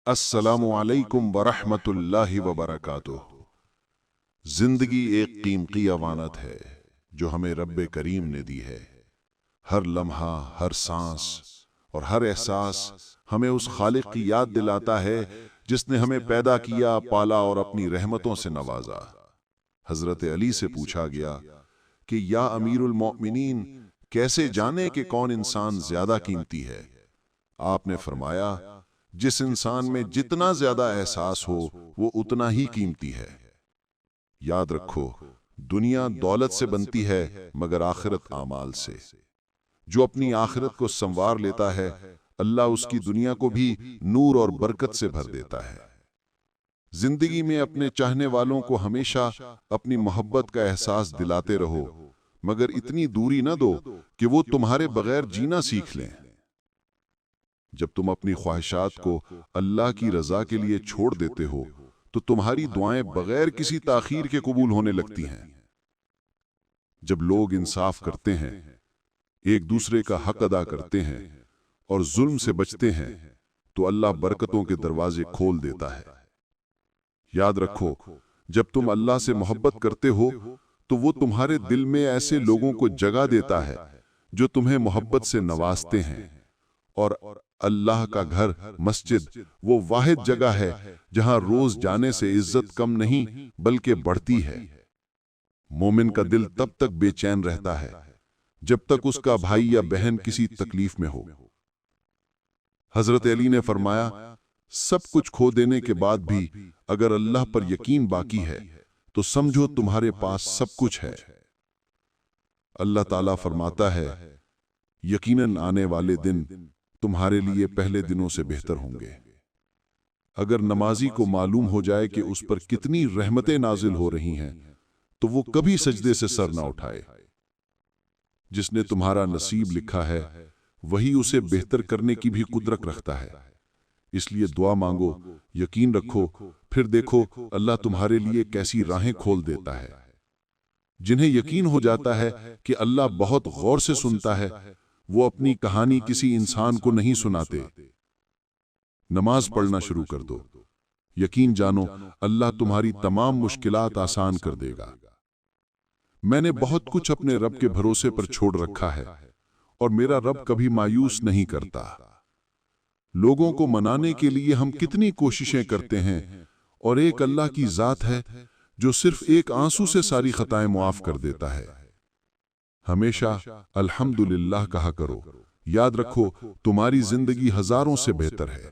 السلام علیکم ورحمۃ اللہ وبرکاتہ۔ زندگی ایک قیمتی امانت ہے جو ہمیں رب کریم نے دی ہے۔ ہر لمحہ، ہر سانس اور ہر احساس ہمیں اس خالق کی یاد دلاتا ہے جس نے ہمیں پیدا کیا، پالا اور اپنی رحمتوں سے نوازا۔ حضرت علی سے پوچھا گیا کہ یا امیر المؤمنین، کیسے جانے کہ کون انسان زیادہ قیمتی ہے؟ آپ نے فرمایا، جس انسان میں جتنا زیادہ احساس ہو وہ اتنا ہی قیمتی ہے۔ یاد رکھو، دنیا دولت سے بنتی ہے مگر آخرت اعمال سے۔ جو اپنی آخرت کو سنوار لیتا ہے، اللہ اس کی دنیا کو بھی نور اور برکت سے بھر دیتا ہے۔ زندگی میں اپنے چاہنے والوں کو ہمیشہ اپنی محبت کا احساس دلاتے رہو، مگر اتنی دوری نہ دو کہ وہ تمہارے بغیر جینا سیکھ لیں۔ جب تم اپنی خواہشات کو اللہ کی رضا کے لیے چھوڑ دیتے ہو تو تمہاری دعائیں بغیر کسی تاخیر کے قبول ہونے لگتی ہیں۔ جب لوگ انصاف کرتے ہیں، ایک دوسرے کا حق ادا کرتے ہیں اور ظلم سے بچتے ہیں تو اللہ برکتوں کے دروازے کھول دیتا ہے۔ یاد رکھو، جب تم اللہ سے محبت کرتے ہو تو وہ تمہارے دل میں ایسے لوگوں کو جگہ دیتا ہے جو تمہیں محبت سے نوازتے ہیں، اور اللہ کا گھر، مسجد، وہ واحد جگہ ہے جہاں روز جانے سے عزت کم نہیں بلکہ بڑھتی ہے۔ مومن کا دل تب تک بے چین رہتا ہے جب تک اس کا بھائی یا بہن کسی تکلیف میں ہو۔ حضرت علی نے فرمایا، سب کچھ کھو دینے کے بعد بھی اگر اللہ پر یقین باقی ہے تو سمجھو تمہارے پاس سب کچھ ہے۔ اللہ تعالیٰ فرماتا ہے، یقیناً آنے والے دن تمہارے لیے پہلے دنوں سے بہتر ہوں گے۔ اگر نمازی کو معلوم ہو جائے کہ اس پر کتنی رحمتیں نازل ہو رہی ہیں تو وہ کبھی سجدے سے سر نہ اٹھائے۔ جس نے تمہارا نصیب لکھا ہے وہی اسے بہتر کرنے کی بھی قدرت رکھتا ہے، اس لیے دعا مانگو، یقین رکھو، پھر دیکھو اللہ تمہارے لیے کیسی راہیں کھول دیتا ہے۔ جنہیں یقین ہو جاتا ہے کہ اللہ بہت غور سے سنتا ہے، وہ اپنی کہانی کسی انسان کو نہیں سناتے۔ نماز پڑھنا شروع کر دو، یقین جانو اللہ تمہاری تمام مشکلات آسان کر دے گا۔ میں نے بہت کچھ اپنے رب کے بھروسے پر چھوڑ رکھا ہے اور میرا رب کبھی مایوس نہیں کرتا۔ لوگوں کو منانے کے لیے ہم کتنی کوششیں کرتے ہیں، اور ایک اللہ کی ذات ہے جو صرف ایک آنسو سے ساری خطائیں معاف کر دیتا ہے۔ ہمیشہ الحمدللہ کہا کرو، یاد رکھو تمہاری زندگی ہزاروں سے بہتر ہے۔